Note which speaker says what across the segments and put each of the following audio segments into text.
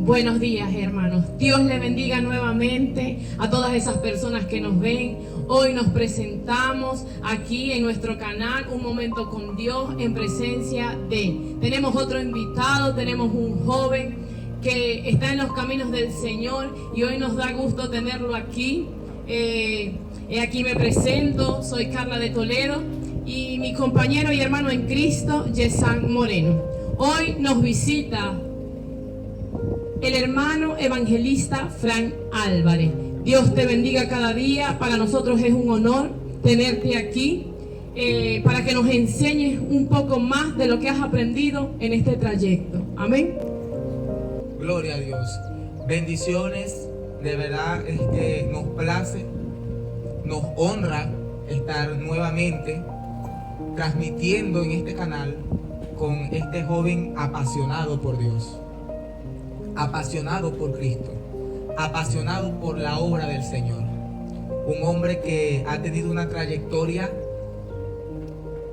Speaker 1: Buenos días, hermanos. Dios le bendiga nuevamente a todas esas personas que nos ven. Hoy nos presentamos aquí en nuestro canal, Un Momento con Dios, en presencia de... Tenemos otro invitado, tenemos un joven que está en los caminos del Señor y hoy nos da gusto tenerlo aquí. Aquí me presento, soy Carla de Toledo y mi compañero y hermano en Cristo, Yesan Moreno. Hoy nos visita el hermano evangelista Frank Álvarez. Dios te bendiga cada día. Para nosotros es un honor tenerte aquí para que nos enseñes un poco más de lo que has aprendido en este trayecto. Amén.
Speaker 2: Gloria a Dios. Bendiciones. De verdad es que nos place, nos honra estar nuevamente transmitiendo en este canal con este joven apasionado por Dios, apasionado por Cristo, apasionado por la obra del Señor. Un hombre que ha tenido una trayectoria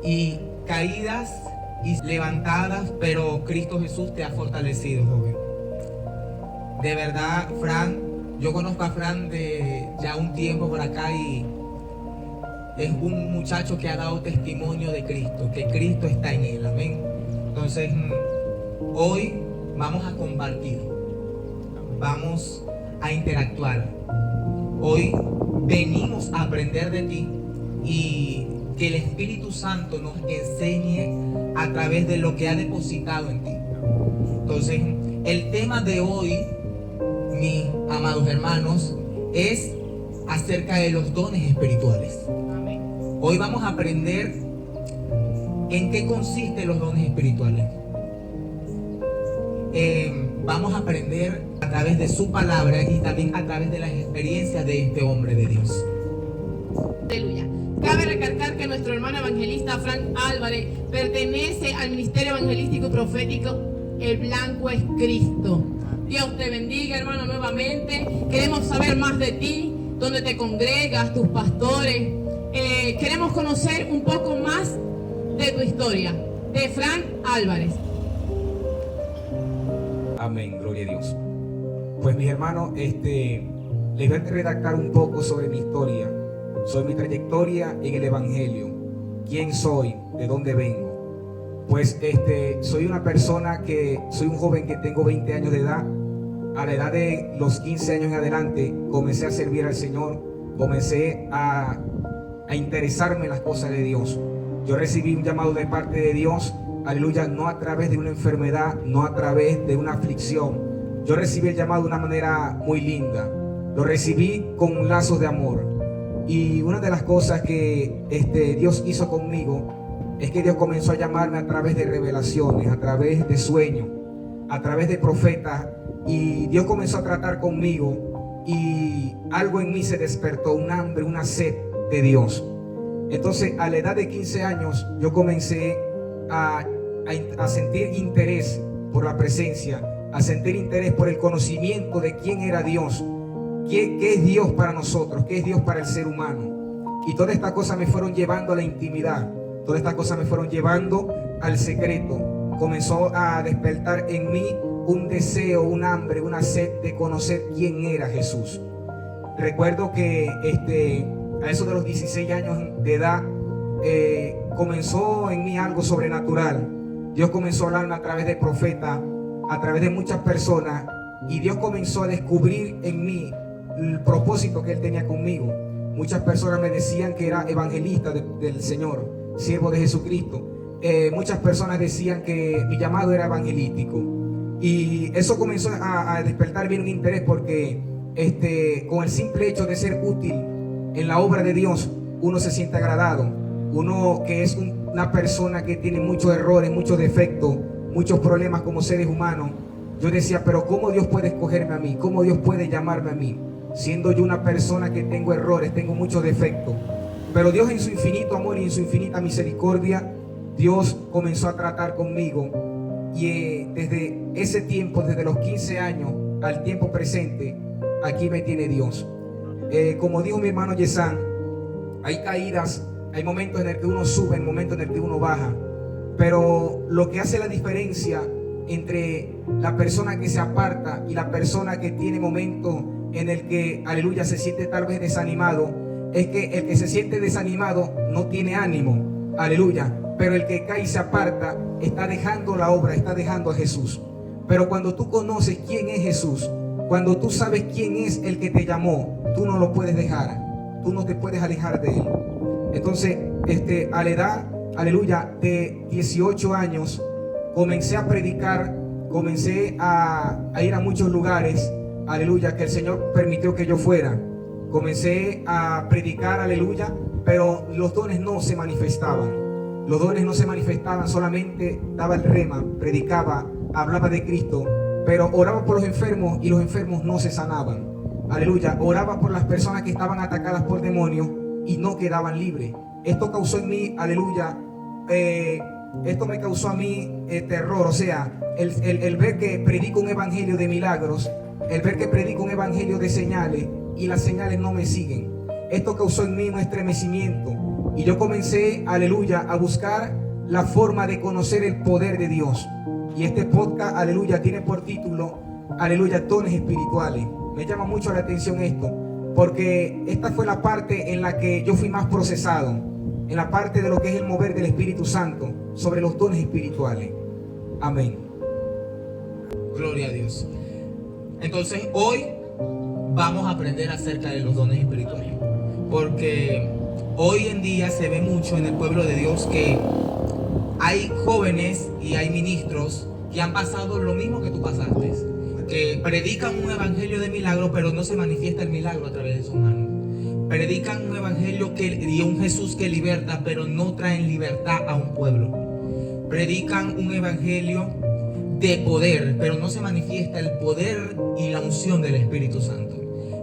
Speaker 2: y caídas y levantadas, pero Cristo Jesús te ha fortalecido, joven. De verdad, Fran, yo conozco a Fran de ya un tiempo por acá y es un muchacho que ha dado testimonio de Cristo, que Cristo está en él, amén. Entonces, hoy vamos a compartir, vamos a interactuar. Hoy venimos a aprender de ti y que el Espíritu Santo nos enseñe a través de lo que ha depositado en ti. Entonces, el tema de hoy, mis amados hermanos, es acerca de los dones espirituales.
Speaker 1: Amén.
Speaker 2: Hoy vamos a aprender en qué consisten los dones espirituales. Vamos a aprender a través de su palabra y también a través de las experiencias de este hombre de Dios.
Speaker 1: Aleluya. Cabe recalcar que nuestro hermano evangelista Frank Álvarez pertenece al Ministerio Evangelístico y Profético El Blanco es Cristo. Dios te bendiga, hermano, nuevamente. Queremos saber más de ti, dónde te congregas, tus pastores. Queremos conocer un poco más de tu historia, de Frank Álvarez.
Speaker 3: Amén, gloria a Dios. Pues mis hermanos, les voy a redactar un poco sobre mi historia, sobre mi trayectoria en el Evangelio. ¿Quién soy? ¿De dónde vengo? Pues soy una persona soy un joven que tengo 20 años de edad. A la edad de los 15 años en adelante comencé a servir al Señor, comencé a interesarme en las cosas de Dios. Yo recibí un llamado de parte de Dios, aleluya, no a través de una enfermedad, no a través de una aflicción. Yo recibí el llamado de una manera muy linda, lo recibí con lazos de amor. Y una de las cosas que Dios hizo conmigo es que Dios comenzó a llamarme a través de revelaciones, a través de sueños, a través de profetas. Y Dios comenzó a tratar conmigo y algo en mí se despertó, un hambre, una sed de Dios. Entonces, a la edad de 15 años, yo comencé a sentir interés por la presencia, a sentir interés por el conocimiento de quién era Dios, qué es Dios para nosotros, qué es Dios para el ser humano. Y todas estas cosas me fueron llevando a la intimidad, todas estas cosas me fueron llevando al secreto. Comenzó a despertar en mí un deseo, un hambre, una sed de conocer quién era Jesús. Recuerdo que a eso de los 16 años de edad comenzó en mí algo sobrenatural. Dios comenzó a hablarme a través de profetas, a través de muchas personas, y Dios comenzó a descubrir en mí el propósito que Él tenía conmigo. Muchas personas me decían que era evangelista del Señor, siervo de Jesucristo. Muchas personas decían que mi llamado era evangelístico. Y eso comenzó a despertar bien un interés porque con el simple hecho de ser útil en la obra de Dios, uno se siente agradado. Uno que es una persona que tiene muchos errores, muchos defectos, muchos problemas como seres humanos. Yo decía, pero ¿cómo Dios puede escogerme a mí? ¿Cómo Dios puede llamarme a mí? Siendo yo una persona que tengo errores, tengo muchos defectos. Pero Dios en su infinito amor y en su infinita misericordia, Dios comenzó a tratar conmigo. Y desde ese tiempo, desde los 15 años al tiempo presente, aquí me tiene Dios. Como dijo mi hermano Yesan, hay caídas, hay momentos en el que uno sube, hay momentos en el que uno baja. Pero lo que hace la diferencia entre la persona que se aparta y la persona que tiene momentos en el que, aleluya, se siente tal vez desanimado, es que el que se siente desanimado no tiene ánimo, aleluya, pero el que cae y se aparta está dejando la obra, está dejando a Jesús. Pero cuando tú conoces quién es Jesús, cuando tú sabes quién es el que te llamó, tú no lo puedes dejar, tú no te puedes alejar de él. Entonces, a la edad, aleluya, de 18 años, comencé a predicar, comencé a ir a muchos lugares, aleluya, que el Señor permitió que yo fuera. Comencé a predicar, aleluya, pero los dones no se manifestaban. Los dones no se manifestaban, solamente daba el rema, predicaba, hablaba de Cristo, pero oraba por los enfermos y los enfermos no se sanaban. Aleluya, oraba por las personas que estaban atacadas por demonios y no quedaban libres. Esto causó en mí, aleluya, esto me causó a mí terror, o sea, el ver que predico un evangelio de milagros, el ver que predico un evangelio de señales y las señales no me siguen. Esto causó en mí un estremecimiento y yo comencé, aleluya, a buscar la forma de conocer el poder de Dios. Y este podcast, aleluya, tiene por título, aleluya, dones espirituales. Me llama mucho la atención esto, porque esta fue la parte en la que yo fui más procesado, en la parte de lo que es el mover del Espíritu Santo sobre los dones espirituales. Amén.
Speaker 2: Gloria a Dios. Entonces hoy vamos a aprender acerca de los dones espirituales, porque hoy en día se ve mucho en el pueblo de Dios que hay jóvenes y hay ministros que han pasado lo mismo que tú pasaste, que predican un evangelio de milagro, pero no se manifiesta el milagro a través de sus manos. Predican un evangelio y un Jesús que liberta, pero no traen libertad a un pueblo. Predican un evangelio de poder, pero no se manifiesta el poder y la unción del Espíritu Santo.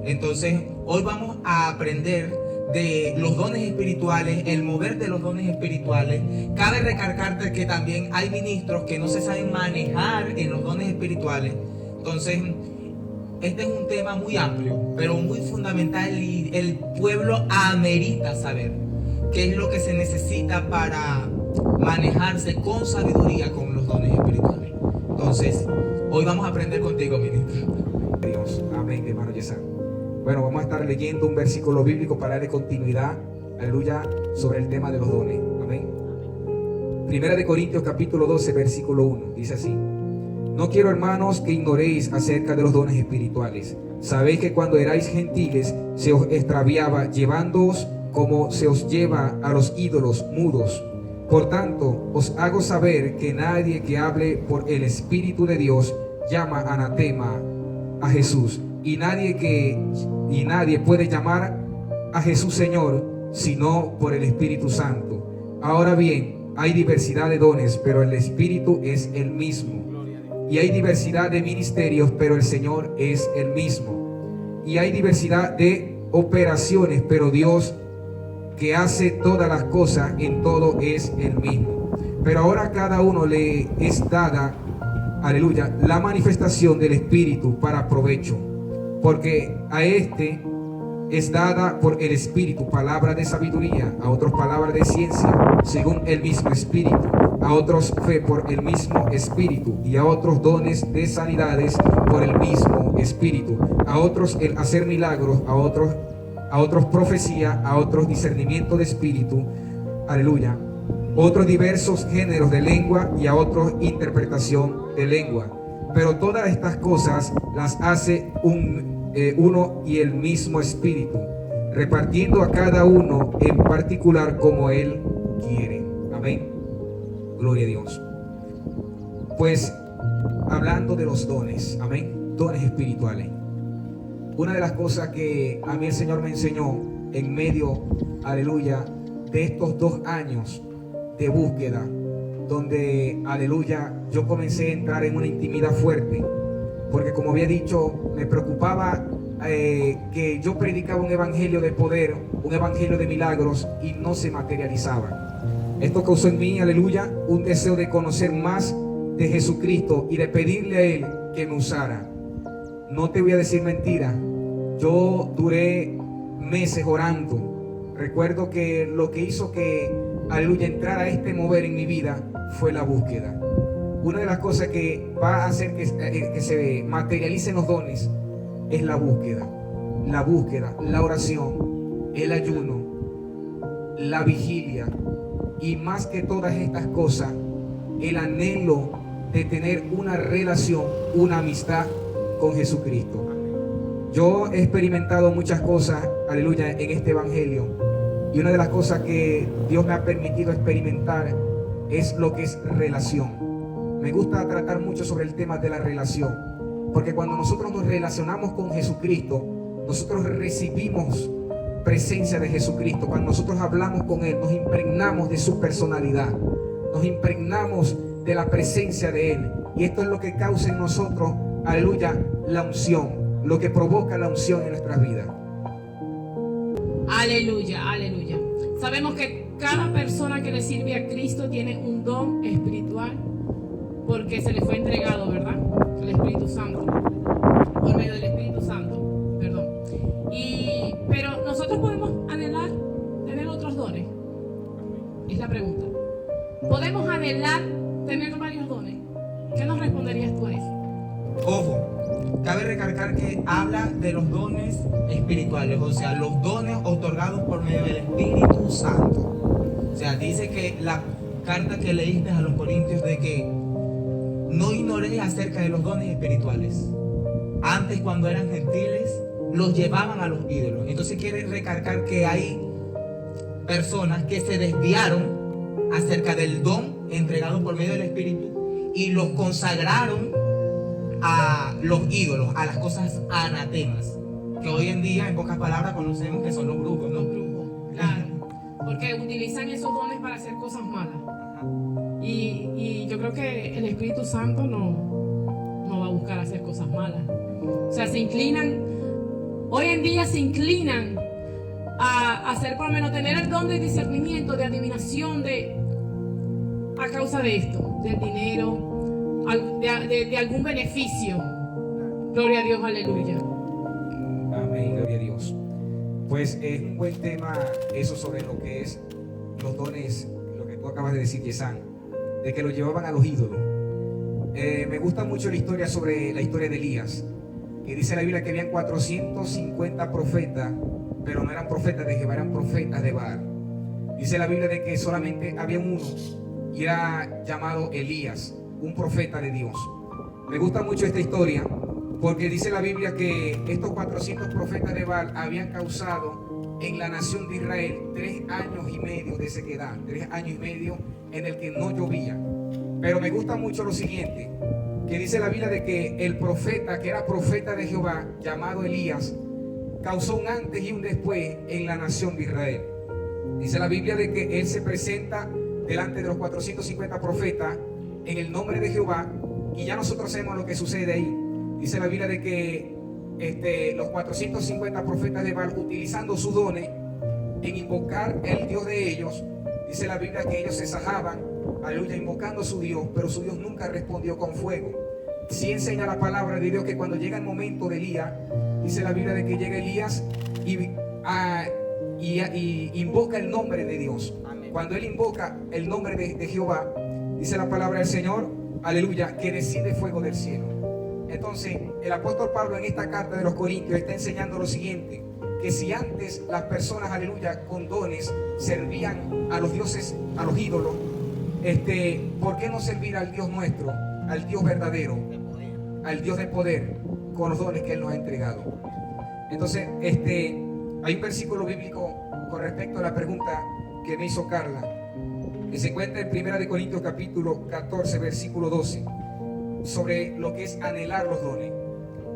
Speaker 2: Entonces, hoy vamos a aprender de los dones espirituales, el mover de los dones espirituales. Cabe recalcarte que también hay ministros que no se saben manejar en los dones espirituales. Entonces, este es un tema muy amplio, pero muy fundamental, y el pueblo amerita saber qué es lo que se necesita para manejarse con sabiduría con los dones espirituales. Entonces, hoy vamos a aprender contigo, ministro.
Speaker 3: Dios, amén, hermano Yesan. Bueno, vamos a estar leyendo un versículo bíblico para darle continuidad, aleluya, sobre el tema de los dones. Amén. Primera de Corintios capítulo 12, versículo 1, dice así: no quiero, hermanos, que ignoréis acerca de los dones espirituales. Sabéis que cuando erais gentiles se os extraviaba, llevándoos como se os lleva a los ídolos mudos. Por tanto, os hago saber que nadie que hable por el Espíritu de Dios llama anatema a Jesús, y nadie puede llamar a Jesús Señor sino por el Espíritu Santo. Ahora bien, hay diversidad de dones, pero el Espíritu es el mismo. Y hay diversidad de ministerios, pero el Señor es el mismo. Y hay diversidad de operaciones, pero Dios, que hace todas las cosas en todo, es el mismo. Pero ahora a cada uno le es dada, aleluya, la manifestación del Espíritu para provecho. Porque a este es dada por el Espíritu palabra de sabiduría, a otros palabra de ciencia, según el mismo Espíritu, a otros fe por el mismo Espíritu, y a otros dones de sanidades por el mismo Espíritu, a otros el hacer milagros, a otros profecía, a otros discernimiento de espíritu, aleluya, otros diversos géneros de lengua, y a otros interpretación de lengua. Pero todas estas cosas las hace uno y el mismo Espíritu, repartiendo a cada uno en particular como Él quiere. Amén. Gloria a Dios. Pues hablando de los dones, amén, dones espirituales. Una de las cosas que a mí el Señor me enseñó en medio, aleluya, de estos 2 años de búsqueda, donde, aleluya, yo comencé a entrar en una intimidad fuerte, porque como había dicho, me preocupaba que yo predicaba un evangelio de poder, un evangelio de milagros, y no se materializaba. Esto causó en mí, aleluya, un deseo de conocer más de Jesucristo y de pedirle a Él que me usara. No te voy a decir mentira, yo duré meses orando. Recuerdo que lo que hizo que, aleluya, entrara este mover en mi vida fue la búsqueda. una de las cosas que va a hacer que se materialicen los dones es la búsqueda, la oración, el ayuno, la vigilia y más que todas estas cosas, el anhelo de tener una relación, una amistad con Jesucristo. Yo he experimentado muchas cosas, aleluya, en este evangelio, y una de las cosas que Dios me ha permitido experimentar es lo que es relación. Me gusta tratar mucho sobre el tema de la relación, porque cuando nosotros nos relacionamos con Jesucristo, nosotros recibimos presencia de Jesucristo. Cuando nosotros hablamos con Él, nos impregnamos de su personalidad, nos impregnamos de la presencia de Él, y esto es lo que causa en nosotros, aleluya, la unción, lo que provoca la unción en nuestras vidas.
Speaker 1: Aleluya, aleluya. Sabemos que cada persona que le sirve a Cristo tiene un don espiritual porque se le fue entregado, ¿verdad? El Espíritu Santo, por medio del Espíritu Santo, perdón. Pero nosotros podemos anhelar tener otros dones. Es la pregunta. ¿Podemos anhelar tener varios dones? ¿Qué nos responderías tú a eso?
Speaker 2: Ojo, cabe recalcar que habla de los dones espirituales, o sea, los dones otorgados por medio del Espíritu Santo. O sea, dice que la carta que leíste a los Corintios de que no ignoréis acerca de los dones espirituales. Antes, cuando eran gentiles, los llevaban a los ídolos. Entonces quiere recalcar que hay personas que se desviaron acerca del don entregado por medio del Espíritu y los consagraron a los ídolos, a las cosas anatemas, que hoy en día, en pocas palabras, conocemos que son los brujos, ¿no?
Speaker 1: Los brujos, claro, porque utilizan esos dones para hacer cosas malas. Y yo creo que el Espíritu Santo no va a buscar hacer cosas malas. O sea, hoy en día se inclinan a hacer, por lo menos, tener el don de discernimiento, de adivinación, a causa de esto, del dinero, de algún beneficio. Gloria a Dios, aleluya.
Speaker 3: Amén, gloria a Dios. Pues es un buen tema eso sobre lo que es los dones, lo que tú acabas de decir, Yesan, de que lo llevaban a los ídolos. Me gusta mucho la historia de Elías, que dice la Biblia que habían 450 profetas, pero no eran profetas de Jehová, eran profetas de Baal. Dice la Biblia de que solamente había uno y era llamado Elías, un profeta de Dios. Me gusta mucho esta historia porque dice la Biblia que estos 400 profetas de Baal habían causado en la nación de Israel 3 años y medio de sequedad, 3 años y medio en el que no llovía. Pero me gusta mucho lo siguiente, que dice la Biblia de que el profeta, que era profeta de Jehová, llamado Elías, causó un antes y un después en la nación de Israel. Dice la Biblia de que él se presenta delante de los 450 profetas en el nombre de Jehová, y ya nosotros sabemos lo que sucede ahí. Dice la Biblia de que los 450 profetas de Baal, utilizando sus dones en invocar el Dios de ellos, dice la Biblia que ellos se sajaban, aleluya, invocando a su Dios, pero su Dios nunca respondió con fuego. Sí enseña la palabra de Dios que cuando llega el momento de Elías, dice la Biblia de que llega Elías y invoca el nombre de Dios. Cuando él invoca el nombre de Jehová, dice la palabra del Señor, aleluya, que desciende fuego del cielo. Entonces, el apóstol Pablo en esta carta de los Corintios está enseñando lo siguiente, que si antes las personas, aleluya, con dones servían a los dioses, a los ídolos, ¿por qué no servir al Dios nuestro, al Dios verdadero, al Dios de poder, con los dones que Él nos ha entregado? Entonces, hay un versículo bíblico con respecto a la pregunta que me hizo Carla, que se encuentra en 1 Corintios capítulo 14, versículo 12, sobre lo que es anhelar los dones.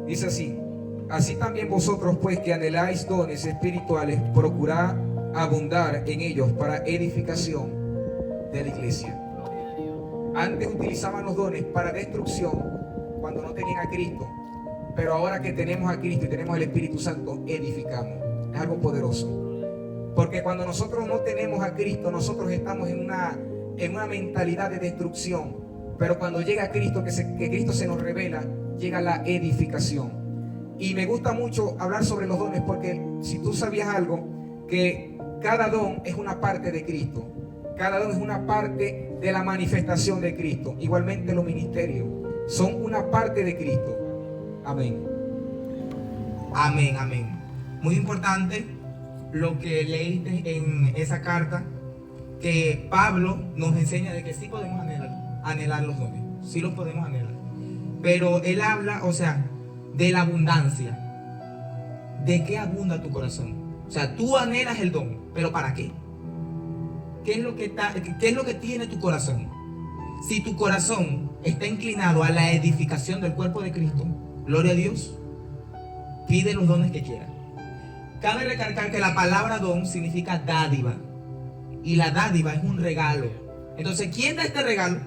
Speaker 3: Dice así: así también vosotros, pues, que anheláis dones espirituales, procurad abundar en ellos para edificación de la iglesia. Antes utilizaban los dones para destrucción cuando no tenían a Cristo, pero ahora que tenemos a Cristo y tenemos el Espíritu Santo, edificamos. Es algo poderoso. Porque cuando nosotros no tenemos a Cristo, nosotros estamos en una mentalidad de destrucción. Pero cuando llega Cristo, que Cristo se nos revela, llega la edificación. Y me gusta mucho hablar sobre los dones, porque si tú sabías algo, que cada don es una parte de Cristo. Cada don es una parte de la manifestación de Cristo. Igualmente los ministerios son una parte de Cristo. Amén.
Speaker 2: Amén, amén. Muy importante lo que leíste en esa carta, que Pablo nos enseña de que sí podemos anhelar los dones, sí los podemos anhelar. Pero él habla, o sea, de la abundancia. ¿De qué abunda tu corazón? O sea, tú anhelas el don, pero ¿para qué? ¿Qué es lo que tiene tu corazón? Si tu corazón está inclinado a la edificación del cuerpo de Cristo, gloria a Dios, pide los dones que quieras. Cabe recalcar que la palabra don significa dádiva, y la dádiva es un regalo. Entonces, ¿quién da este regalo?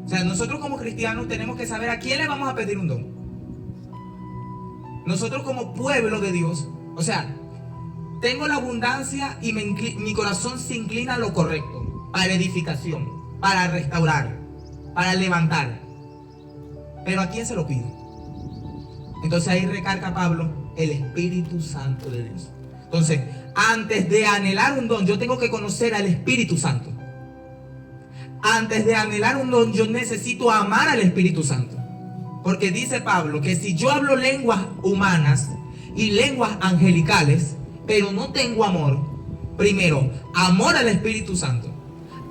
Speaker 2: O sea, nosotros como cristianos tenemos que saber a quién le vamos a pedir un don. Nosotros como pueblo de Dios, o sea, tengo la abundancia y mi corazón se inclina a lo correcto, para edificación, para restaurar, para levantar. Pero ¿a quién se lo pido? Entonces ahí recarga Pablo el Espíritu Santo de Dios. Entonces, antes de anhelar un don, yo tengo que conocer al Espíritu Santo. Antes de anhelar un don, yo necesito amar al Espíritu Santo. Porque dice Pablo que si yo hablo lenguas humanas y lenguas angelicales, pero no tengo amor, primero, amor al Espíritu Santo,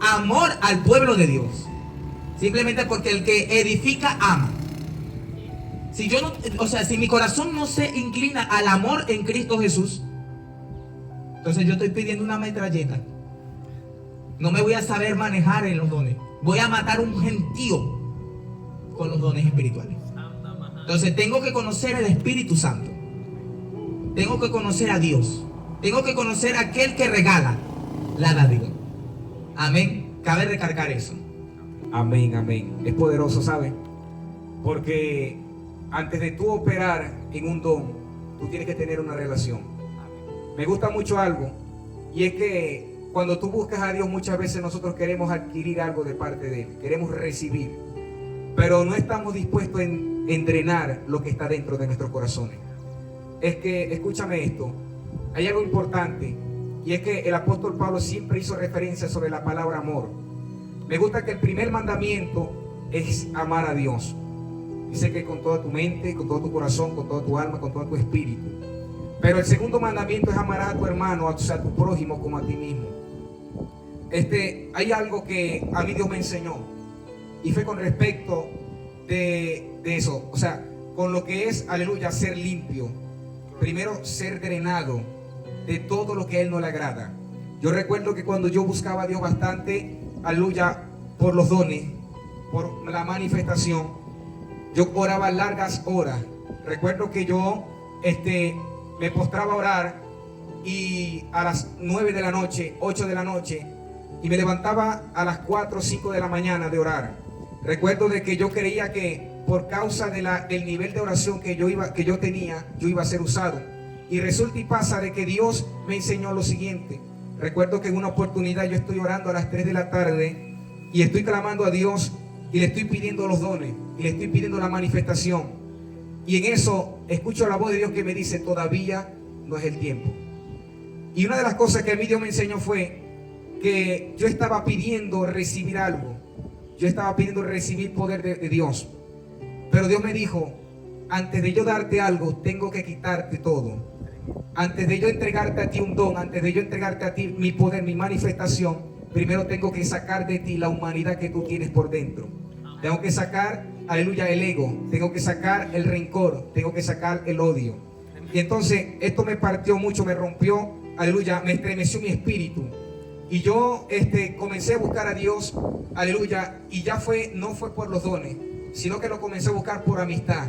Speaker 2: amor al pueblo de Dios. Simplemente porque el que edifica ama. Si yo no, o sea, si mi corazón no se inclina al amor en Cristo Jesús, entonces yo estoy pidiendo una metralleta. No me voy a saber manejar en los dones. Voy a matar un gentío con los dones espirituales. Entonces tengo que conocer el Espíritu Santo. Tengo que conocer a Dios. Tengo que conocer a aquel que regala la dádiva. Amén. Cabe recargar eso.
Speaker 3: Amén, amén. Es poderoso, ¿sabes? Porque antes de tú operar en un don, tú tienes que tener una relación. Me gusta mucho algo, y es que cuando tú buscas a Dios, muchas veces nosotros queremos adquirir algo de parte de Él, queremos recibir, pero no estamos dispuestos en drenar lo que está dentro de nuestros corazones. Es que, escúchame esto, hay algo importante, y es que el apóstol Pablo siempre hizo referencia sobre la palabra amor. Me gusta que el primer mandamiento es amar a Dios. Dice que con toda tu mente, con todo tu corazón, con toda tu alma, con todo tu espíritu. Pero el segundo mandamiento es amar a tu hermano, o sea, a tu prójimo como a ti mismo. Hay algo que a mí Dios me enseñó, y fue con respecto de eso, o sea, con lo que es, aleluya, ser limpio. Primero, ser drenado de todo lo que a Él no le agrada. Yo recuerdo que cuando yo buscaba a Dios bastante, aleluya, por los dones, por la manifestación, yo oraba largas horas. Recuerdo que yo me postraba a orar, y a las 9 de la noche, 8 de la noche, y me levantaba a las 4 o 5 de la mañana de orar. Recuerdo de que yo creía que por causa del nivel de oración que yo tenía, yo iba a ser usado. Y resulta y pasa de que Dios me enseñó lo siguiente. Recuerdo que en una oportunidad yo estoy orando a las 3 de la tarde y estoy clamando a Dios y le estoy pidiendo los dones y le estoy pidiendo la manifestación. Y en eso escucho la voz de Dios que me dice: todavía no es el tiempo. Y una de las cosas que a mí Dios me enseñó fue que yo estaba pidiendo recibir algo. Yo estaba pidiendo recibir poder de Dios. Pero Dios me dijo: antes de yo darte algo, tengo que quitarte todo. Antes de yo entregarte a ti un don, antes de yo entregarte a ti mi poder, mi manifestación, primero tengo que sacar de ti la humanidad que tú tienes por dentro. Tengo que sacar, aleluya, el ego. Tengo que sacar el rencor. Tengo que sacar el odio. Y entonces esto me partió mucho, me rompió, aleluya, me estremeció mi espíritu. Y yo comencé a buscar a Dios, aleluya, y ya no fue por los dones, sino que lo comencé a buscar por amistad,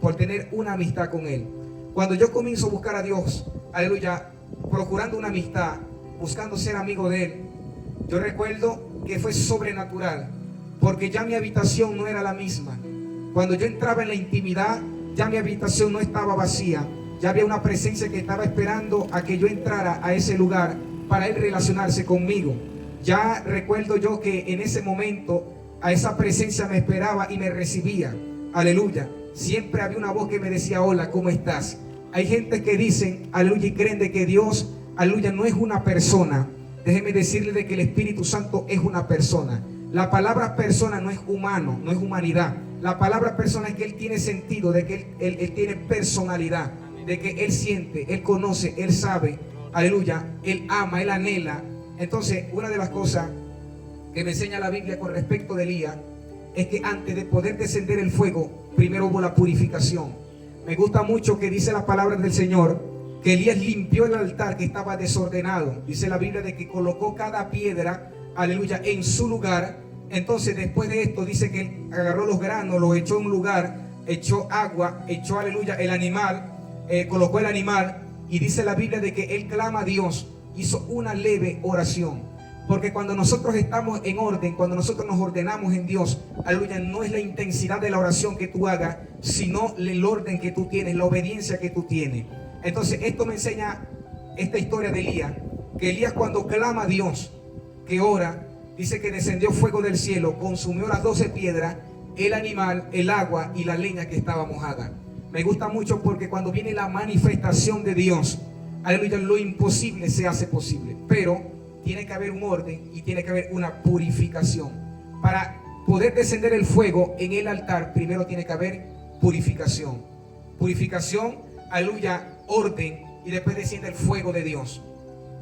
Speaker 3: por tener una amistad con Él. Cuando yo comienzo a buscar a Dios, aleluya, procurando una amistad, buscando ser amigo de Él, yo recuerdo que fue sobrenatural, porque ya mi habitación no era la misma. Cuando yo entraba en la intimidad, ya mi habitación no estaba vacía, ya había una presencia que estaba esperando a que yo entrara a ese lugar para Él relacionarse conmigo. Ya recuerdo yo que en ese momento a esa presencia me esperaba y me recibía. Aleluya. Siempre había una voz que me decía: hola, ¿cómo estás? Hay gente que dicen, aleluya, y creen de que Dios, aleluya, no es una persona. déjeme decirle de que el Espíritu Santo es una persona. La palabra persona no es humano, no es humanidad. La palabra persona es que Él tiene sentido, de que él tiene personalidad, de que Él siente, Él conoce, Él sabe, aleluya, Él ama, Él anhela. Entonces, una de las cosas que me enseña la Biblia con respecto de Elías es que antes de poder descender el fuego, primero hubo la purificación. Me gusta mucho que dice la palabra del Señor que Elías limpió el altar que estaba desordenado. Dice la Biblia de que colocó cada piedra, aleluya, en su lugar. Entonces después de esto dice que él agarró los granos, los echó en un lugar, echó agua, echó, aleluya, el animal, colocó el animal, y dice la Biblia de que él clama a Dios, hizo una leve oración. Porque cuando nosotros estamos en orden, cuando nosotros nos ordenamos en Dios, aleluya, no es la intensidad de la oración que tú hagas, sino el orden que tú tienes, la obediencia que tú tienes. Entonces esto me enseña esta historia de Elías, que Elías cuando clama a Dios, que ora, dice que descendió fuego del cielo, consumió las 12 piedras, el animal, el agua y la leña que estaba mojada. Me gusta mucho porque cuando viene la manifestación de Dios, aleluya, lo imposible se hace posible. Pero tiene que haber un orden y tiene que haber una purificación. Para poder descender el fuego en el altar, primero tiene que haber purificación. Purificación, aleluya, orden, y después desciende el fuego de Dios.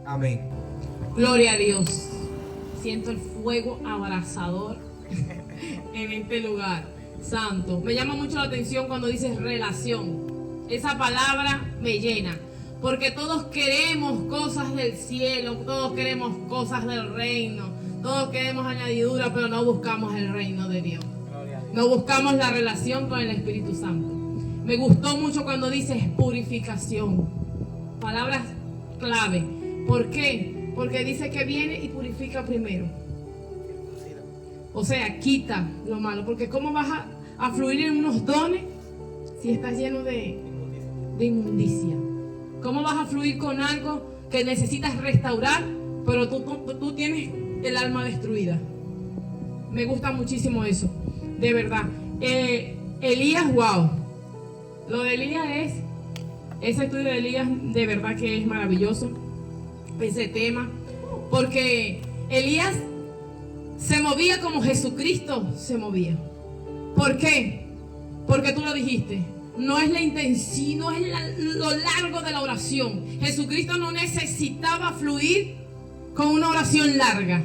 Speaker 3: Amén.
Speaker 1: Gloria a Dios. Siento el fuego abrasador en este lugar santo. Me llama mucho la atención cuando dices relación. Esa palabra me llena, porque todos queremos cosas del cielo, todos queremos cosas del reino, todos queremos añadidura, pero no buscamos el reino de Dios. No buscamos la relación con el Espíritu Santo. Me gustó mucho cuando dices purificación. Palabras clave. ¿Por qué? Porque dice que viene y purifica primero. O sea, quita lo malo. Porque ¿cómo vas a fluir en unos dones si estás lleno de inmundicia? ¿Cómo vas a fluir con algo que necesitas restaurar, pero tú tienes el alma destruida? Me gusta muchísimo eso, de verdad. Elías, wow. Lo de Elías ese estudio de Elías de verdad que es maravilloso, ese tema, porque Elías se movía como Jesucristo se movía. ¿Por qué? Porque tú lo dijiste, no es la intención, no es lo largo de la oración. Jesucristo no necesitaba fluir con una oración larga.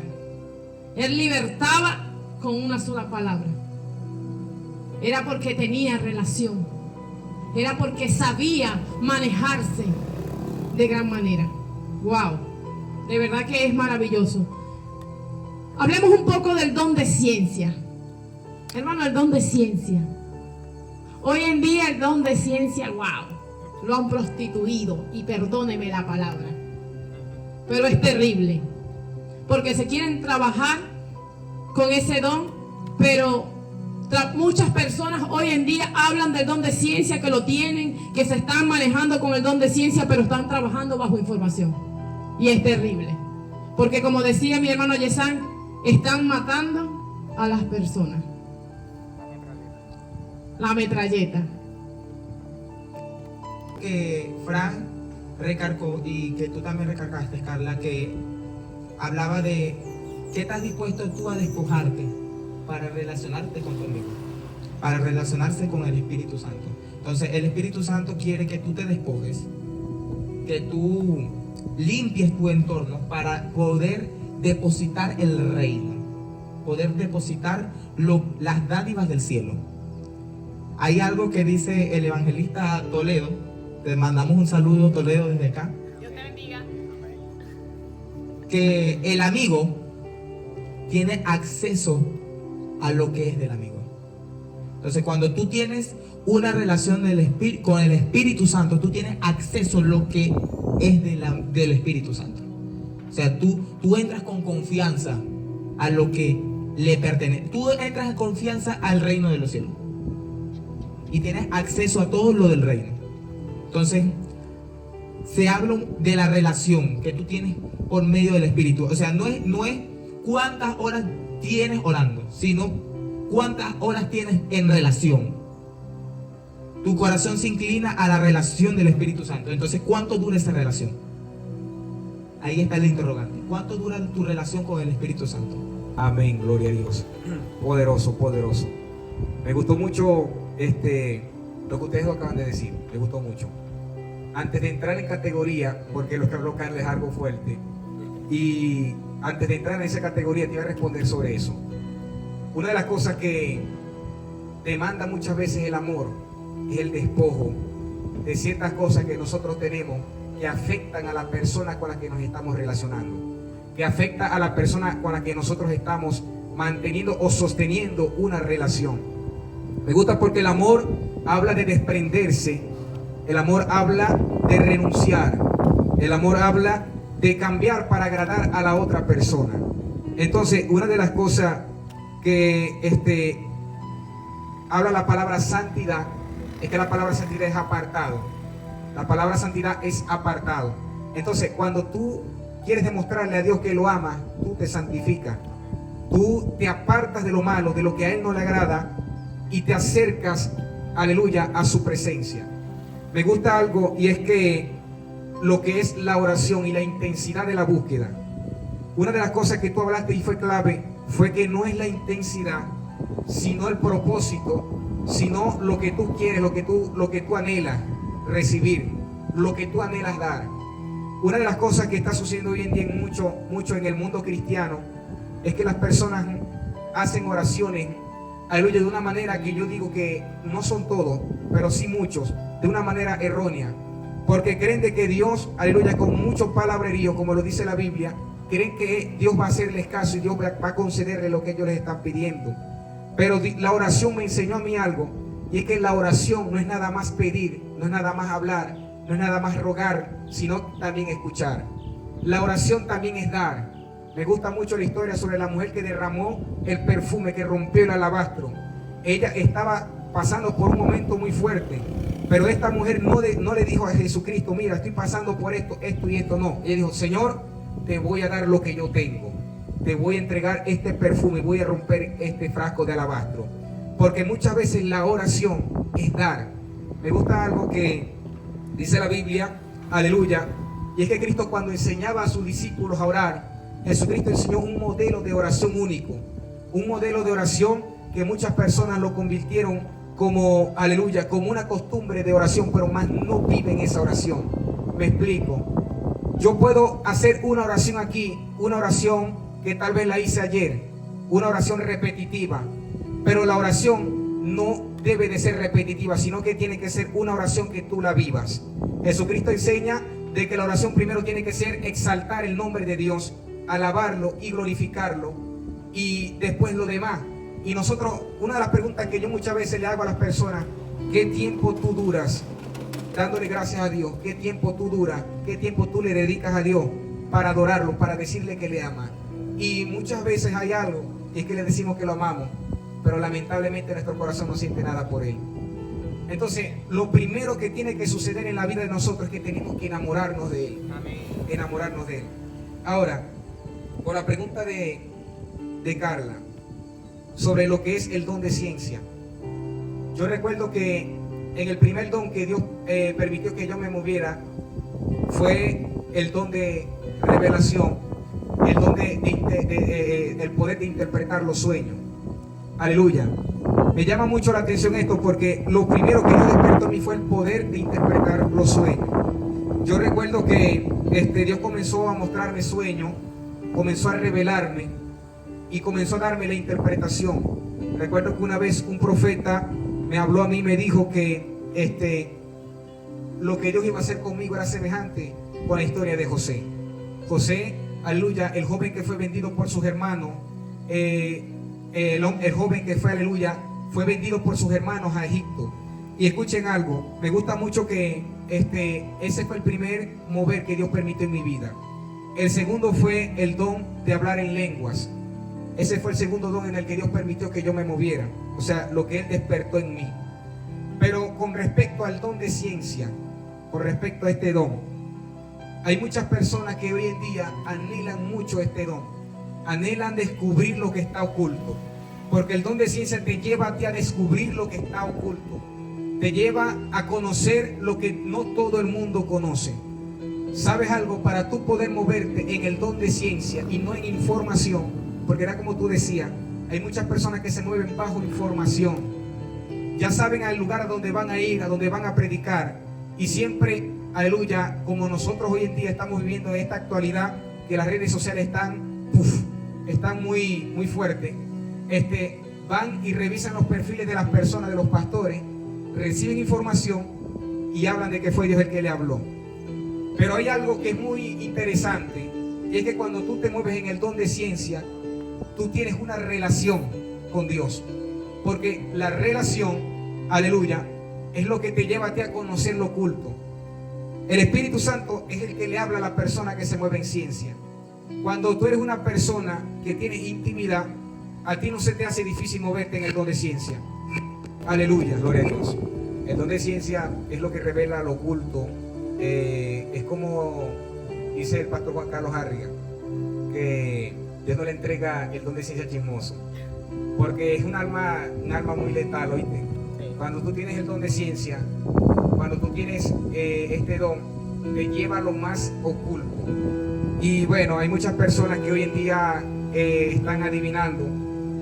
Speaker 1: Él libertaba con una sola palabra. Era porque tenía relación. Era porque sabía manejarse de gran manera. Wow, de verdad que es maravilloso. Hablemos un poco del don de ciencia. Hermano, el don de ciencia. Hoy en día el don de ciencia, wow, lo han prostituido, y perdóneme la palabra, pero es terrible, porque se quieren trabajar con ese don, pero muchas personas hoy en día hablan del don de ciencia, que lo tienen, que se están manejando con el don de ciencia, pero están trabajando bajo información, y es terrible, porque como decía mi hermano Yesan, están matando a las personas. La metralleta.
Speaker 2: Que Fran recargó y que tú también recargaste, Carla, que hablaba de qué estás dispuesto tú a despojarte para relacionarte con tu amigo, para relacionarse con el Espíritu Santo. Entonces el Espíritu Santo quiere que tú te despojes, que tú limpies tu entorno para poder depositar el reino, poder depositar las dádivas del cielo. Hay algo que dice el evangelista Toledo. Te mandamos un saludo, Toledo, desde acá.
Speaker 1: Dios te bendiga.
Speaker 2: Que el amigo tiene acceso a lo que es del amigo. Entonces, cuando tú tienes una relación con el Espíritu Santo, tú tienes acceso a lo que es del Espíritu Santo. O sea, tú entras con confianza a lo que le pertenece. Tú entras en confianza al reino de los cielos. Y tienes acceso a todo lo del reino. Entonces, se habla de la relación que tú tienes por medio del Espíritu. O sea, no es cuántas horas tienes orando, sino cuántas horas tienes en relación. Tu corazón se inclina a la relación del Espíritu Santo. Entonces, ¿cuánto dura esa relación? Ahí está el interrogante. ¿Cuánto dura tu relación con el Espíritu Santo?
Speaker 3: Amén, gloria a Dios. Poderoso, poderoso. Me gustó mucho lo que ustedes acaban de decir. Me gustó mucho. Antes de entrar en categoría, porque lo que habló Carlos es algo fuerte, y antes de entrar en esa categoría te iba a responder sobre eso. Una de las cosas que demanda muchas veces el amor es el despojo de ciertas cosas que nosotros tenemos que afectan a la persona con la que nos estamos relacionando, que afecta a la persona con la que nosotros estamos manteniendo o sosteniendo una relación. Me gusta porque el amor habla de desprenderse, el amor habla de renunciar, el amor habla de cambiar para agradar a la otra persona. Entonces, una de las cosas que habla la palabra santidad es que la palabra santidad es apartado. La palabra santidad es apartado. Entonces, cuando tú quieres demostrarle a Dios que lo amas, tú te santificas. Tú te apartas de lo malo, de lo que a Él no le agrada, y te acercas, aleluya, a su presencia. Me gusta algo, y es que lo que es la oración y la intensidad de la búsqueda. Una de las cosas que tú hablaste y fue clave, fue que no es la intensidad, sino el propósito, sino lo que tú quieres, lo que tú anhelas recibir, lo que tú anhelas dar. Una de las cosas que está sucediendo hoy en día mucho en el mundo cristiano es que las personas hacen oraciones, aleluya, de una manera que yo digo que no son todos, pero sí muchos, de una manera errónea, porque creen de que Dios, aleluya, con mucho palabrerío, como lo dice la Biblia, creen que Dios va a hacerles caso y Dios va a concederles lo que ellos les están pidiendo. Pero la oración me enseñó a mí algo, y es que la oración no es nada más pedir, no es nada más hablar, no es nada más rogar, sino también escuchar. La oración también es dar. Me gusta mucho la historia sobre la mujer que derramó el perfume, que rompió el alabastro. Ella estaba pasando por un momento muy fuerte, pero esta mujer no le dijo a Jesucristo: mira, estoy pasando por esto y esto. No, ella dijo: Señor, te voy a dar lo que yo tengo, te voy a entregar este perfume, voy a romper este frasco de alabastro. Porque muchas veces la oración es dar. Me gusta algo que dice la Biblia, aleluya, y es que Cristo, cuando enseñaba a sus discípulos a orar, Jesucristo enseñó un modelo de oración único, un modelo de oración que muchas personas lo convirtieron como, aleluya, como una costumbre de oración, pero más no viven esa oración. Me explico. Yo puedo hacer una oración aquí, una oración que tal vez la hice ayer, una oración repetitiva, pero la oración no debe de ser repetitiva, sino que tiene que ser una oración que tú la vivas. Jesucristo enseña de que la oración primero tiene que ser exaltar el nombre de Dios, alabarlo y glorificarlo, y después lo demás. Y nosotros, una de las preguntas que yo muchas veces le hago a las personas: ¿qué tiempo tú duras dándole gracias a Dios? ¿Qué tiempo tú duras? ¿Qué tiempo tú le dedicas a Dios para adorarlo, para decirle que le amas? Y muchas veces hay algo, y es que le decimos que lo amamos, pero lamentablemente nuestro corazón no siente nada por Él. Entonces, lo primero que tiene que suceder en la vida de nosotros es que tenemos que enamorarnos de Él. Amén. Enamorarnos de Él. Ahora, por la pregunta de Carla sobre lo que es el don de ciencia, yo recuerdo que en el primer don que Dios permitió que yo me moviera fue el don de revelación, el don el poder de interpretar los sueños. Aleluya. Me llama mucho la atención esto, porque lo primero que Dios despertó en mí fue el poder de interpretar los sueños. Yo recuerdo que Dios comenzó a mostrarme sueños, comenzó a revelarme y comenzó a darme la interpretación. Recuerdo que una vez un profeta me habló a mí y me dijo que lo que Dios iba a hacer conmigo era semejante con la historia de José. José, aleluya, el joven que fue vendido por sus hermanos, el joven que fue, aleluya, fue vendido por sus hermanos a Egipto. Y escuchen algo, me gusta mucho que ese fue el primer mover que Dios permitió en mi vida. El segundo fue el don de hablar en lenguas. Ese fue el segundo don en el que Dios permitió que yo me moviera, o sea, lo que Él despertó en mí. Pero con respecto al don de ciencia, con respecto a este don, hay muchas personas que hoy en día anhelan mucho este don, anhelan descubrir lo que está oculto, porque el don de ciencia te lleva a ti a descubrir lo que está oculto, te lleva a conocer lo que no todo el mundo conoce. ¿Sabes algo? Para tú poder moverte en el don de ciencia y no en información, porque era como tú decías, hay muchas personas que se mueven bajo información. Ya saben al lugar a donde van a ir, a donde van a predicar. Y siempre, aleluya, como nosotros hoy en día estamos viviendo en esta actualidad, que las redes sociales están muy fuertes. Van y revisan los perfiles de las personas, de los pastores, reciben información y hablan de que fue Dios el que le habló. Pero hay algo que es muy interesante, y es que cuando tú te mueves en el don de ciencia, tú tienes una relación con Dios. Porque la relación, aleluya, es lo que te lleva a ti a conocer lo oculto. El Espíritu Santo es el que le habla a la persona que se mueve en ciencia. Cuando tú eres una persona que tienes intimidad, a ti no se te hace difícil moverte en el don de ciencia. Aleluya, gloria a Dios. El don de ciencia es lo que revela lo oculto. Es como dice el pastor Juan Carlos Harriga, que Dios no le entrega el don de ciencia chismoso, porque es un arma muy letal, ¿oíste? Cuando tú tienes el don de ciencia, cuando tú tienes este don, te lleva a lo más oculto. Y bueno, hay muchas personas que hoy en día están adivinando,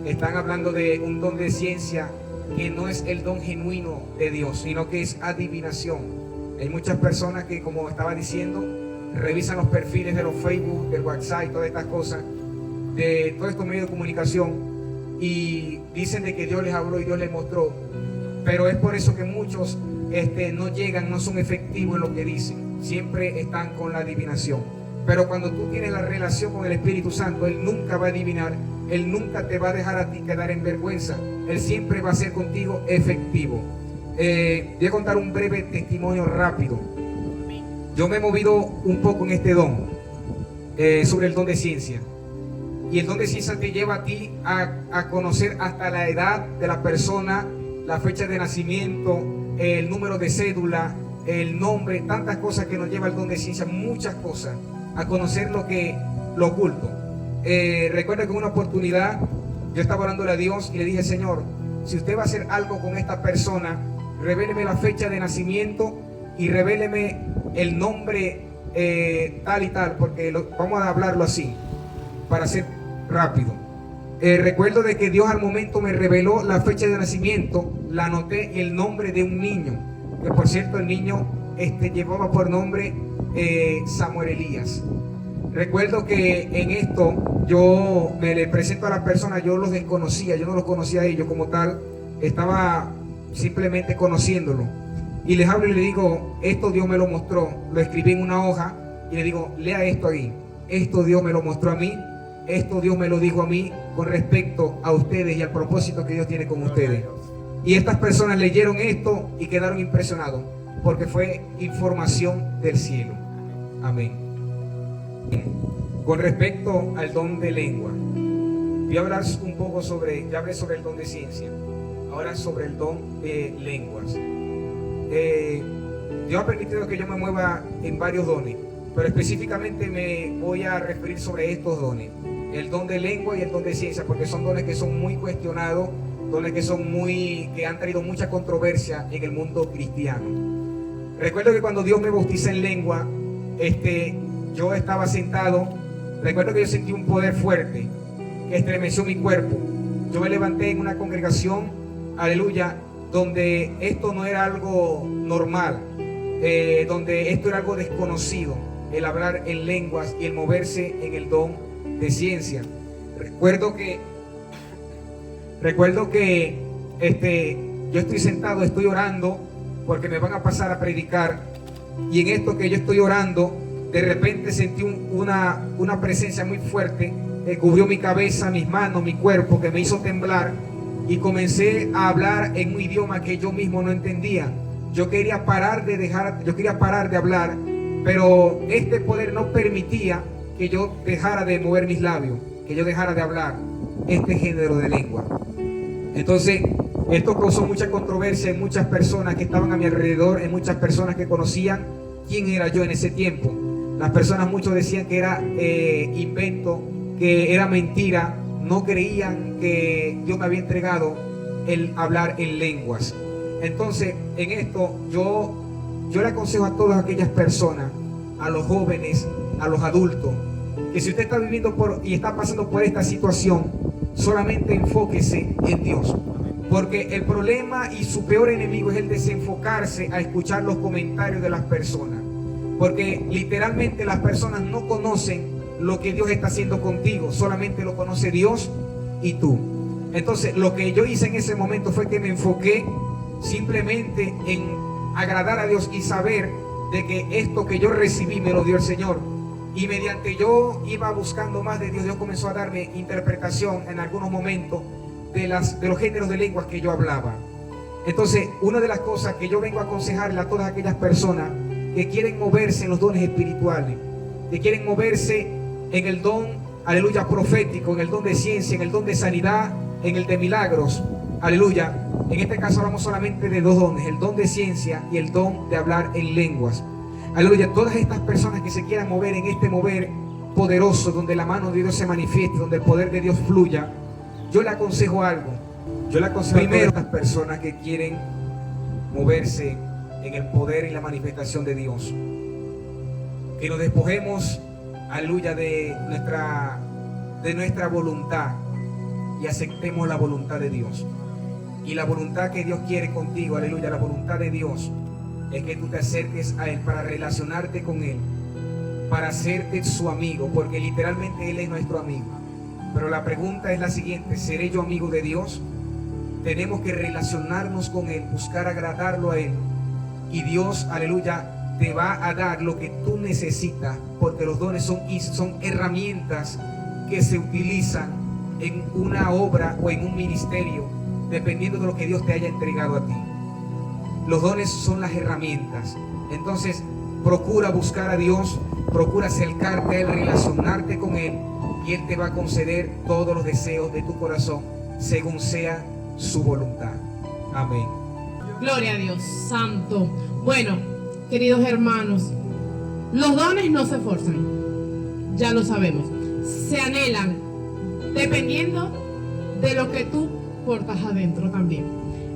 Speaker 3: están hablando de un don de ciencia que no es el don genuino de Dios, sino que es adivinación. Hay muchas personas que, como estaba diciendo, revisan los perfiles de los Facebook, del WhatsApp y todas estas cosas, de todos estos medios de comunicación, y dicen de que Dios les habló y Dios les mostró. Pero es por eso que muchos no llegan, no son efectivos en lo que dicen. Siempre están con la adivinación. Pero cuando tú tienes la relación con el Espíritu Santo, Él nunca va a adivinar, Él nunca te va a dejar a ti quedar en vergüenza. Él siempre va a ser contigo efectivo. Voy a contar un breve testimonio rápido. Yo me he movido un poco en este don, sobre el don de ciencia. Y el don de ciencia te lleva a ti a conocer hasta la edad de la persona, la fecha de nacimiento, el número de cédula, el nombre, tantas cosas que nos lleva el don de ciencia, muchas cosas, a conocer lo oculto. Recuerdo que en una oportunidad yo estaba orándole a Dios y le dije: Señor, si usted va a hacer algo con esta persona, revéleme la fecha de nacimiento y revéleme el nombre tal y tal, porque vamos a hablarlo así, para ser rápido. Recuerdo de que Dios al momento me reveló la fecha de nacimiento, la anoté, y el nombre de un niño, que por cierto el niño llevaba por nombre Samuel Elías. Recuerdo que en esto yo me le presento a la persona, yo los desconocía, yo no los conocía a ellos como tal, estaba simplemente conociéndolo, y les hablo y le digo: esto Dios me lo mostró, lo escribí en una hoja y le digo: lea esto ahí, esto Dios me lo mostró a mí, esto Dios me lo dijo a mí con respecto a ustedes y al propósito que Dios tiene con ustedes. Y estas personas leyeron esto y quedaron impresionados, porque fue información del cielo. Amén. Con respecto al don de lengua, voy a hablar un poco ya hablé sobre el don de ciencia, ahora sobre el don de lenguas. Dios ha permitido que yo me mueva en varios dones, pero específicamente me voy a referir sobre estos dones, el don de lengua y el don de ciencia, porque son dones que son muy cuestionados, dones que han traído mucha controversia en el mundo cristiano. Recuerdo que cuando Dios me bautiza en lengua, yo estaba sentado. Recuerdo que yo sentí un poder fuerte que estremeció mi cuerpo. Yo me levanté en una congregación, aleluya, donde esto no era algo normal, donde esto era algo desconocido, el hablar en lenguas y el moverse en el don de ciencia. Recuerdo que yo estoy sentado, estoy orando porque me van a pasar a predicar, y en esto que yo estoy orando, de repente sentí una presencia muy fuerte que cubrió mi cabeza, mis manos, mi cuerpo, que me hizo temblar, y comencé a hablar en un idioma que yo mismo no entendía. Yo quería parar de hablar, pero este poder no permitía que yo dejara de mover mis labios, que yo dejara de hablar este género de lengua. Entonces, esto causó mucha controversia en muchas personas que estaban a mi alrededor, en muchas personas que conocían quién era yo en ese tiempo. Las personas, muchos decían que era invento, que era mentira, no creían que Dios me había entregado el hablar en lenguas. Entonces, en esto yo le aconsejo a todas aquellas personas a los jóvenes, a los adultos, que si usted está viviendo y está pasando por esta situación, solamente enfóquese en Dios. Porque el problema y su peor enemigo es el desenfocarse a escuchar los comentarios de las personas. Porque literalmente las personas no conocen lo que Dios está haciendo contigo, solamente lo conoce Dios y tú. Entonces lo que yo hice en ese momento fue que me enfoqué simplemente en agradar a Dios y saber de que esto que yo recibí me lo dio el Señor. Y mediante yo iba buscando más de Dios, Dios comenzó a darme interpretación en algunos momentos de los géneros de lenguas que yo hablaba. Entonces, una de las cosas que yo vengo a aconsejarle a todas aquellas personas que quieren moverse en los dones espirituales, que quieren moverse en el don, aleluya, profético, en el don de ciencia, en el don de sanidad, en el de milagros, aleluya. En este caso hablamos solamente de dos dones, el don de ciencia y el don de hablar en lenguas. Aleluya, todas estas personas que se quieran mover en este mover poderoso, donde la mano de Dios se manifieste, donde el poder de Dios fluya, yo le aconsejo algo. Yo le aconsejo primero a estas personas que quieren moverse en el poder y la manifestación de Dios, que nos despojemos, aleluya, de nuestra voluntad y aceptemos la voluntad de Dios. Y la voluntad que Dios quiere contigo, aleluya, la voluntad de Dios es que tú te acerques a Él para relacionarte con Él, para hacerte su amigo, porque literalmente Él es nuestro amigo. Pero la pregunta es la siguiente: ¿seré yo amigo de Dios? Tenemos que relacionarnos con Él, buscar agradarlo a Él, y Dios, aleluya, te va a dar lo que tú necesitas, porque los dones son herramientas que se utilizan en una obra o en un ministerio, dependiendo de lo que Dios te haya entregado a ti. Los dones son las herramientas. Entonces, procura buscar a Dios, procura acercarte a Él, relacionarte con Él, y Él te va a conceder todos los deseos de tu corazón, según sea su voluntad. Amén.
Speaker 1: Gloria a Dios, santo. Bueno, queridos hermanos, los dones no se forzan, ya lo sabemos. Se anhelan, dependiendo de lo que tú portas adentro también.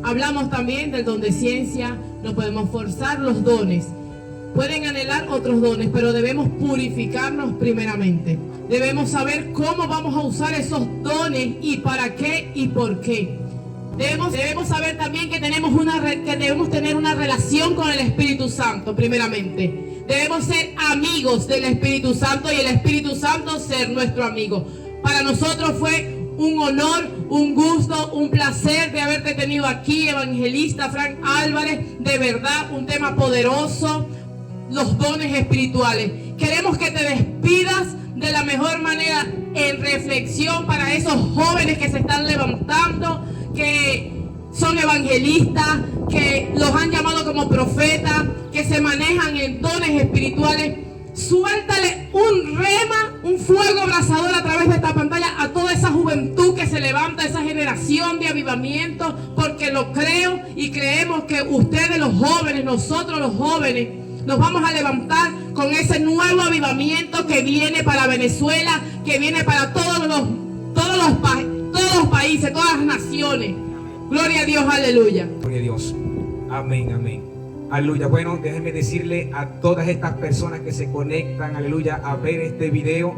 Speaker 1: Hablamos también del don de ciencia, no podemos forzar los dones. Pueden anhelar otros dones, pero debemos purificarnos primeramente. Debemos saber cómo vamos a usar esos dones y para qué y por qué. Debemos saber también que debemos tener una relación con el Espíritu Santo primeramente. Debemos ser amigos del Espíritu Santo y el Espíritu Santo ser nuestro amigo. Para nosotros fue un honor, un gusto, un placer de haberte tenido aquí, evangelista Frank Álvarez. De verdad, un tema poderoso, los dones espirituales. Queremos que te despidas de la mejor manera en reflexión para esos jóvenes que se están levantando, que son evangelistas, que los han llamado como profetas, que se manejan en dones espirituales. Suéltale un rema, un fuego abrasador a través de esta pantalla a toda esa juventud que se levanta, esa generación de avivamiento, porque lo creo y creemos que ustedes los jóvenes, nosotros los jóvenes, nos vamos a levantar con ese nuevo avivamiento que viene para Venezuela, que viene para todos los países, todas las naciones. Gloria a Dios, aleluya.
Speaker 3: Gloria a Dios. Amén, amén. Aleluya. Bueno, déjenme decirle a todas estas personas que se conectan, aleluya, a ver este video.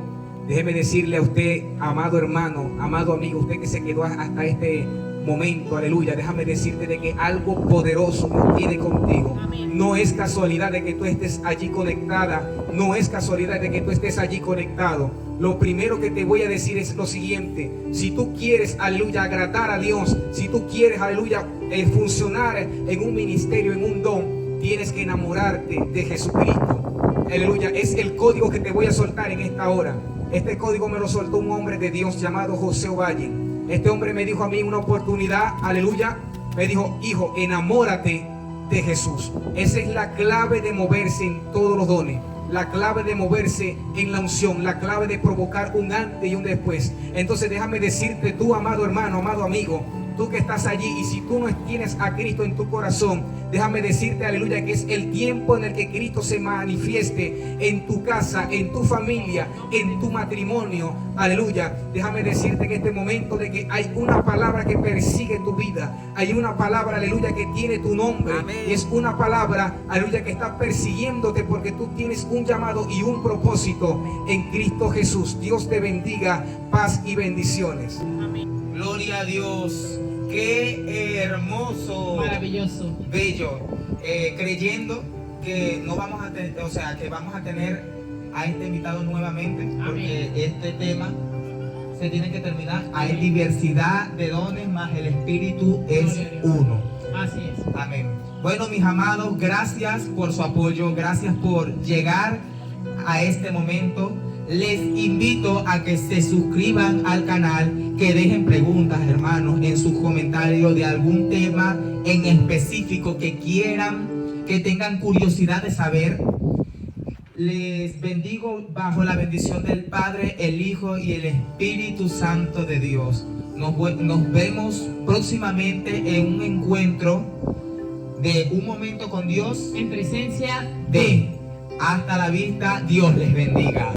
Speaker 3: Déjeme decirle a usted, amado hermano, amado amigo, usted que se quedó hasta este momento, aleluya, déjame decirte de que algo poderoso Dios tiene contigo. No es casualidad de que tú estés allí conectada, no es casualidad de que tú estés allí conectado. Lo primero que te voy a decir es lo siguiente: si tú quieres, aleluya, agradar a Dios, si tú quieres, aleluya, funcionar en un ministerio, en un don, tienes que enamorarte de Jesucristo. Aleluya, es el código que te voy a soltar en esta hora. Este código me lo soltó un hombre de Dios llamado José Ovalle. Este hombre me dijo a mí una oportunidad, aleluya, me dijo: hijo, enamórate de Jesús. Esa es la clave de moverse en todos los dones, la clave de moverse en la unción, la clave de provocar un antes y un después. Entonces déjame decirte tú, amado hermano, amado amigo, tú que estás allí, y si tú no tienes a Cristo en tu corazón, déjame decirte, aleluya, que es el tiempo en el que Cristo se manifieste en tu casa, en tu familia, en tu matrimonio, aleluya. Déjame decirte que este momento de que hay una palabra que persigue tu vida, hay una palabra, aleluya, que tiene tu nombre. Amén. Y es una palabra, aleluya, que está persiguiéndote porque tú tienes un llamado y un propósito en Cristo Jesús. Dios te bendiga, paz y bendiciones.
Speaker 1: Amén.
Speaker 2: Gloria a Dios. Qué hermoso,
Speaker 1: Maravilloso,
Speaker 2: bello, creyendo que no vamos a tener, o sea, que vamos a tener a este invitado nuevamente, porque este tema se tiene que terminar. Hay diversidad de dones, más el Espíritu es uno.
Speaker 1: Así es.
Speaker 2: Amén. Bueno, mis amados, gracias por su apoyo, gracias por llegar a este momento. Les invito a que se suscriban al canal, que dejen preguntas, hermanos, en sus comentarios de algún tema en específico que quieran, que tengan curiosidad de saber. Les bendigo bajo la bendición del Padre, el Hijo y el Espíritu Santo de Dios. Nos vemos próximamente en un encuentro de Un Momento con Dios,
Speaker 1: en presencia
Speaker 2: de Hasta la Vista. Dios les bendiga.